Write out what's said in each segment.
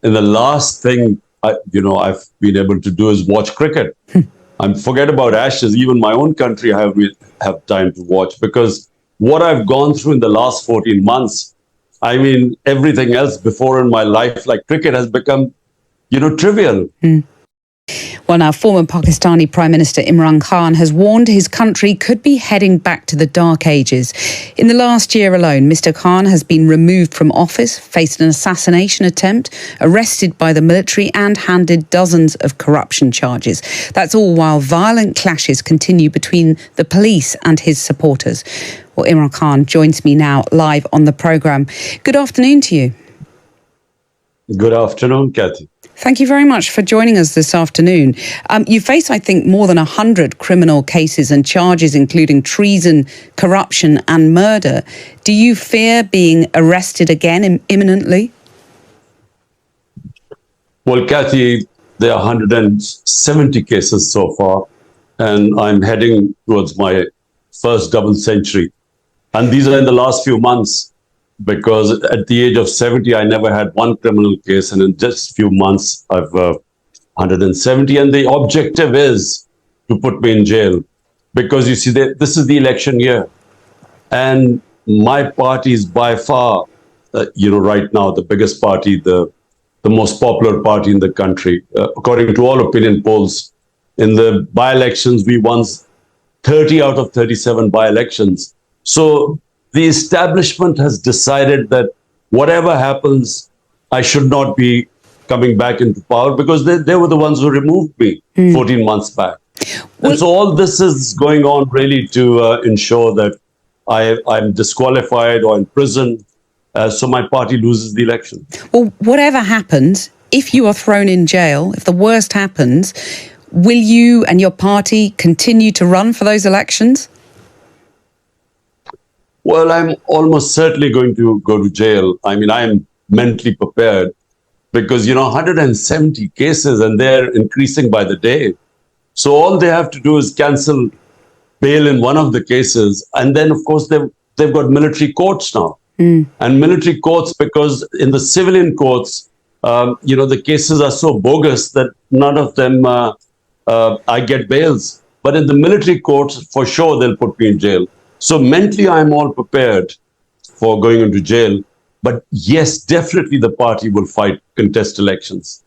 in the last thing I've been able to do is watch cricket. And forget about Ashes. Even my own country, I have time to watch, because what I've gone through in the last 14 months, I mean, everything else before in my life, like cricket, has become, trivial. Well, now, former Pakistani Prime Minister Imran Khan has warned his country could be heading back to the dark ages. In the last year alone, Mr. Khan has been removed from office, faced an assassination attempt, arrested by the military and handed dozens of corruption charges. That's all while violent clashes continue between the police and his supporters. Well, Imran Khan joins me now live on the programme. Good afternoon to you. Good afternoon, Kathy. Thank you very much for joining us this afternoon. You face, I think, more than 100 criminal cases and charges, including treason, corruption and murder. Do you fear being arrested again imminently? Well, Kathy, there are 170 cases so far, and I'm heading towards my first double century. And these are in the last few months, because at the age of 70, I never had one criminal case. And in just a few months, I've 170. And the objective is to put me in jail, because you see, this is the election year. And my party is by far, right now, the biggest party, the most popular party in the country. According to all opinion polls, in the by-elections, we won 30 out of 37 by-elections. So the establishment has decided that whatever happens, I should not be coming back into power, because they were the ones who removed me 14 months back. And so all this is going on really to ensure that I'm disqualified or in prison, so my party loses the election. Well, whatever happens, if you are thrown in jail, if the worst happens, will you and your party continue to run for those elections? Well, I'm almost certainly going to go to jail. I mean, I'm mentally prepared, because, 170 cases and they're increasing by the day. So all they have to do is cancel bail in one of the cases. And then, of course, they've got military courts now. And military courts, because in the civilian courts, the cases are so bogus that none of them I get bails. But in the military courts, for sure, they'll put me in jail. So mentally, I'm all prepared for going into jail. But yes, definitely the party will contest elections.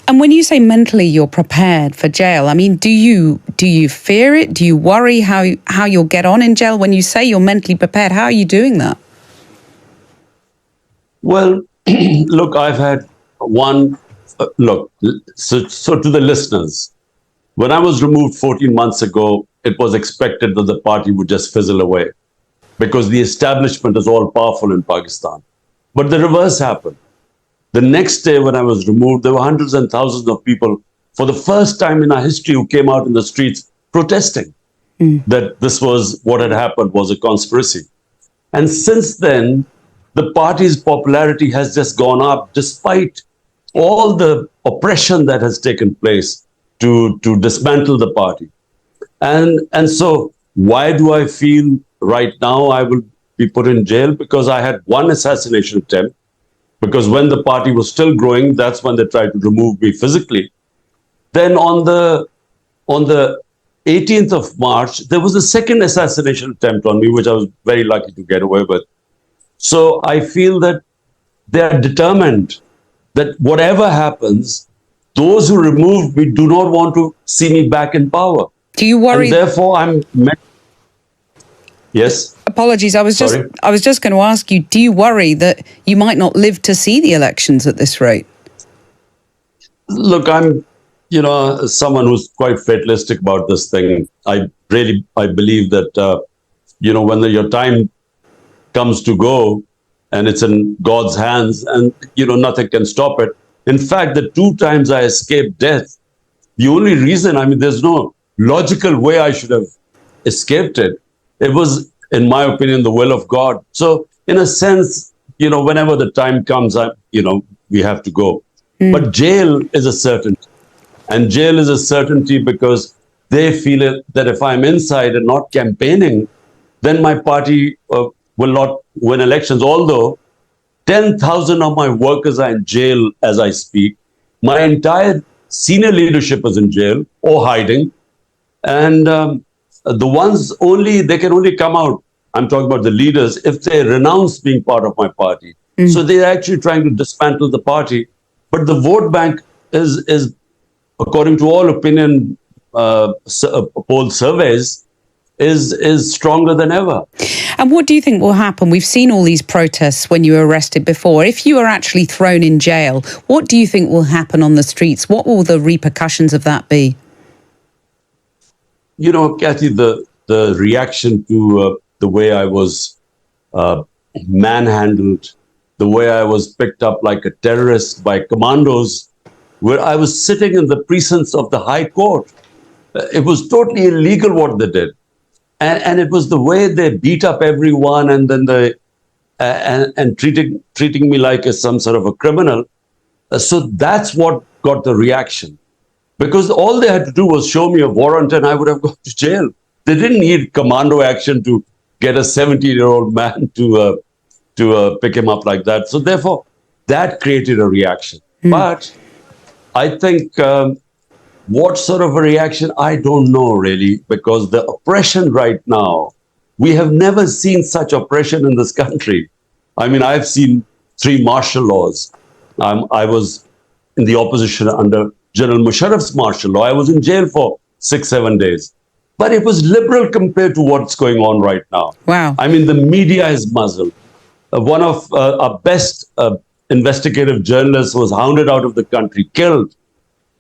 And when you say mentally you're prepared for jail, I mean, do you fear it? Do you worry how you'll get on in jail? When you say you're mentally prepared, how are you doing that? Well, look, I've had one look. So to the listeners, when I was removed 14 months ago, it was expected that the party would just fizzle away, because the establishment is all powerful in Pakistan. But the reverse happened. The next day when I was removed, there were hundreds and thousands of people for the first time in our history who came out in the streets protesting that this was what had happened, was a conspiracy. And since then, the party's popularity has just gone up, despite all the oppression that has taken place to dismantle the party. And so why do I feel right now I will be put in jail? Because I had one assassination attempt, because when the party was still growing, that's when they tried to remove me physically. Then on the 18th of March, there was a second assassination attempt on me, which I was very lucky to get away with. So I feel that they are determined that whatever happens, those who removed me do not want to see me back in power. Do you worry? And therefore, Yes. Apologies. I was just going to ask you, do you worry that you might not live to see the elections at this rate? Look, I'm, someone who's quite fatalistic about this thing. I believe that, when your time comes to go and it's in God's hands, and, nothing can stop it. In fact, the 2 times I escaped death, the only reason, there's no logical way I should have escaped it. It was, in my opinion, the will of God. So in a sense, whenever the time comes, we have to go. But jail is a certainty. And jail is a certainty because they feel that if I'm inside and not campaigning, then my party will not win elections. Although 10,000 of my workers are in jail as I speak. My entire senior leadership is in jail or hiding. And the ones they can only come out, I'm talking about the leaders, if they renounce being part of my party. So they're actually trying to dismantle the party. But the vote bank is according to all opinion poll surveys, is stronger than ever. And what do you think will happen? We've seen all these protests when you were arrested before. If you are actually thrown in jail, what do you think will happen on the streets? What will the repercussions of that be? You know, Kathy, the reaction to the way I was manhandled, the way I was picked up like a terrorist by commandos, where I was sitting in the precincts of the High Court. It was totally illegal what they did. And it was the way they beat up everyone and then and treating me like some sort of a criminal. So that's what got the reaction. Because all they had to do was show me a warrant and I would have gone to jail. They didn't need commando action to get a 17-year-old man to pick him up like that. So therefore, that created a reaction. But I think what sort of a reaction, I don't know really, because the oppression right now, we have never seen such oppression in this country. I mean, I've seen 3 martial laws. I was in the opposition under General Musharraf's martial law. I was in jail for 6-7 days. But it was liberal compared to what's going on right now. Wow. I mean, the media is muzzled. One of our best investigative journalists was hounded out of the country, killed.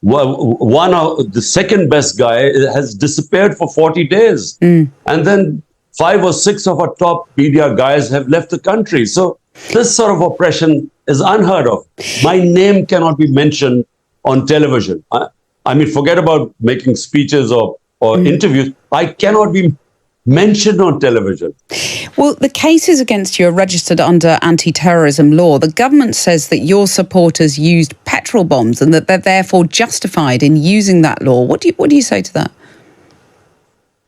The second best guy has disappeared for 40 days. And then 5 or 6 of our top media guys have left the country. So this sort of oppression is unheard of. My name cannot be mentioned on television. I mean, forget about making speeches or interviews. I cannot be mentioned on television. Well, the cases against you are registered under anti-terrorism law. The government says that your supporters used petrol bombs and that they're therefore justified in using that law. What do you say to that?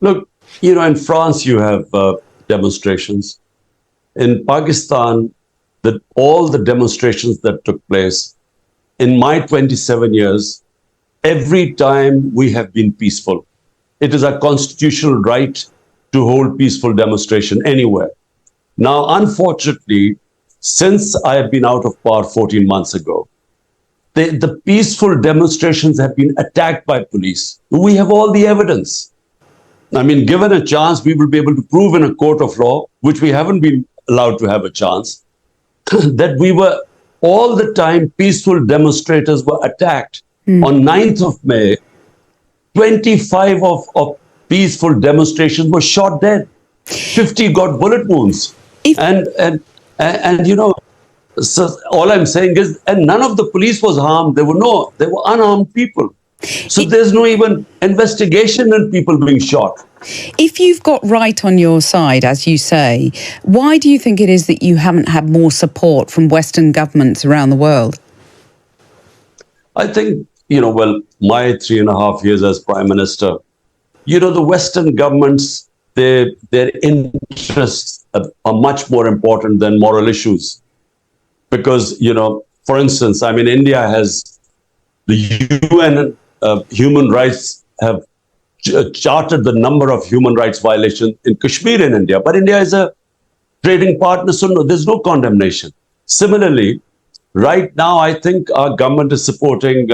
Look, you know, in France you have demonstrations. In Pakistan, all the demonstrations that took place, in my 27 years, every time we have been peaceful. It is a constitutional right to hold peaceful demonstration anywhere. Now, unfortunately, since I have been out of power 14 months ago, the peaceful demonstrations have been attacked by police. We have all the evidence. I mean, given a chance, we will be able to prove in a court of law, which we haven't been allowed to have a chance, that we were all the time peaceful demonstrators were attacked. On 9th of May, 25 of peaceful demonstrations were shot dead. 50 got bullet wounds. And you know, so all I'm saying is, and none of the police was harmed. They were unarmed people. So there's no even investigation in people being shot. If you've got right on your side, as you say, why do you think it is that you haven't had more support from Western governments around the world? I think, you know, well, my 3.5 years as Prime Minister, you know, the Western governments, their interests are much more important than moral issues. Because, you know, for instance, I mean, India has the UN human rights have charted the number of human rights violations in Kashmir in India. But India is a trading partner, so no, there's no condemnation. Similarly, right now, I think our government is supporting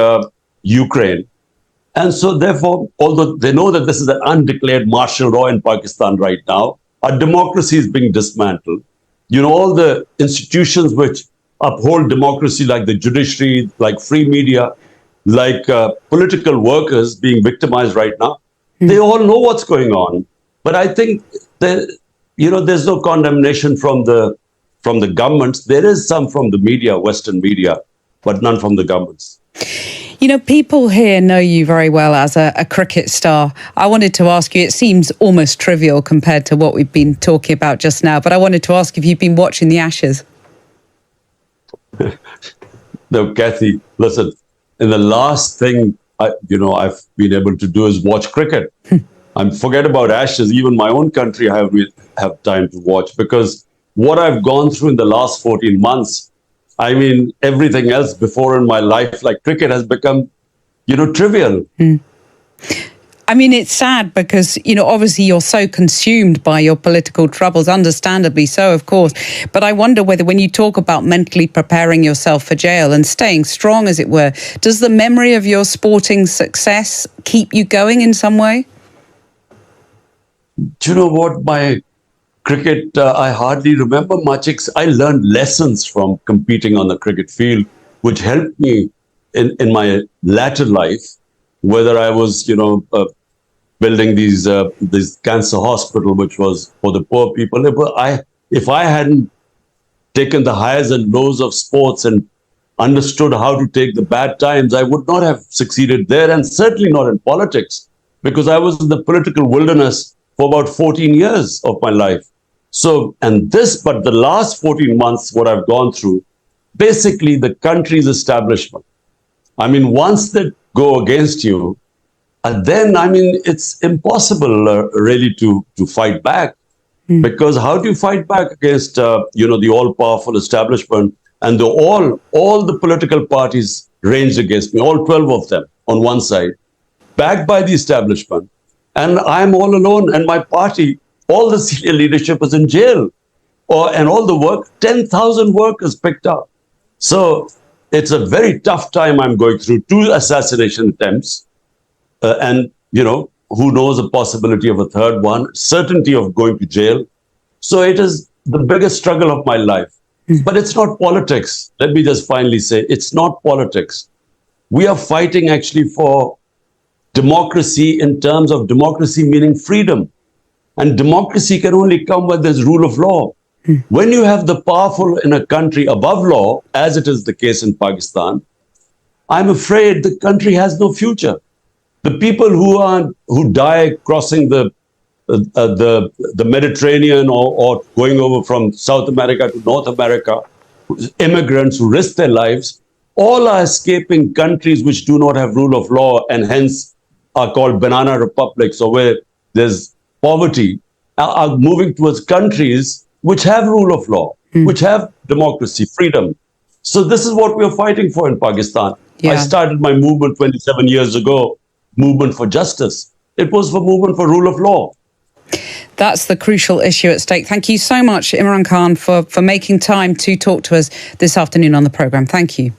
Ukraine. And so therefore, although they know that this is an undeclared martial law in Pakistan right now, our democracy is being dismantled. You know, all the institutions which uphold democracy, like the judiciary, like free media, like political workers being victimized right now, they all know what's going on. But I think that, you know, there's no condemnation from the governments. There is some from the media, Western media, but none from the governments. You know, people here know you very well as a cricket star. I wanted to ask you, it seems almost trivial compared to what we've been talking about just now, but I wanted to ask if you've been watching the Ashes. No, Kathy, listen, in the last thing, I've been able to do is watch cricket. Forget about Ashes. Even my own country, I have time to watch, because what I've gone through in the last 14 months, I mean, everything else before in my life, like cricket, has become, trivial. I mean, it's sad because, obviously you're so consumed by your political troubles, understandably so, of course. But I wonder whether when you talk about mentally preparing yourself for jail and staying strong, as it were, does the memory of your sporting success keep you going in some way? Do you know what? My cricket, I hardly remember much. I learned lessons from competing on the cricket field, which helped me in my latter life, whether I was, building this cancer hospital, which was for the poor people. If I hadn't taken the highs and lows of sports and understood how to take the bad times, I would not have succeeded there, and certainly not in politics, because I was in the political wilderness for about 14 years of my life. So, but the last 14 months, what I've gone through, basically the country's establishment. I mean, once they go against you, then, I mean, it's impossible really to fight back. Because how do you fight back against, the all-powerful establishment, and all the political parties ranged against me, all 12 of them on one side, backed by the establishment. And I'm all alone, and my party, all the senior leadership is in jail. And all the work, 10,000 workers picked up. So it's a very tough time I'm going through. 2 assassination attempts. And, who knows the possibility of a third one, certainty of going to jail. So it is the biggest struggle of my life. But it's not politics. Let me just finally say, it's not politics. We are fighting actually for democracy, in terms of democracy meaning freedom. And democracy can only come when there's rule of law. When you have the powerful in a country above law, as it is the case in Pakistan, I'm afraid the country has no future. The people who die crossing the Mediterranean or going over from South America to North America, immigrants who risk their lives, all are escaping countries which do not have rule of law, and hence are called banana republics, or where there's poverty, are moving towards countries which have rule of law, which have democracy, freedom. So this is what we're fighting for in Pakistan. I started my movement 27 years ago, movement for justice. It was for movement for rule of law. That's the crucial issue at stake. Thank you so much, Imran Khan, for making time to talk to us this afternoon on the programme. Thank you.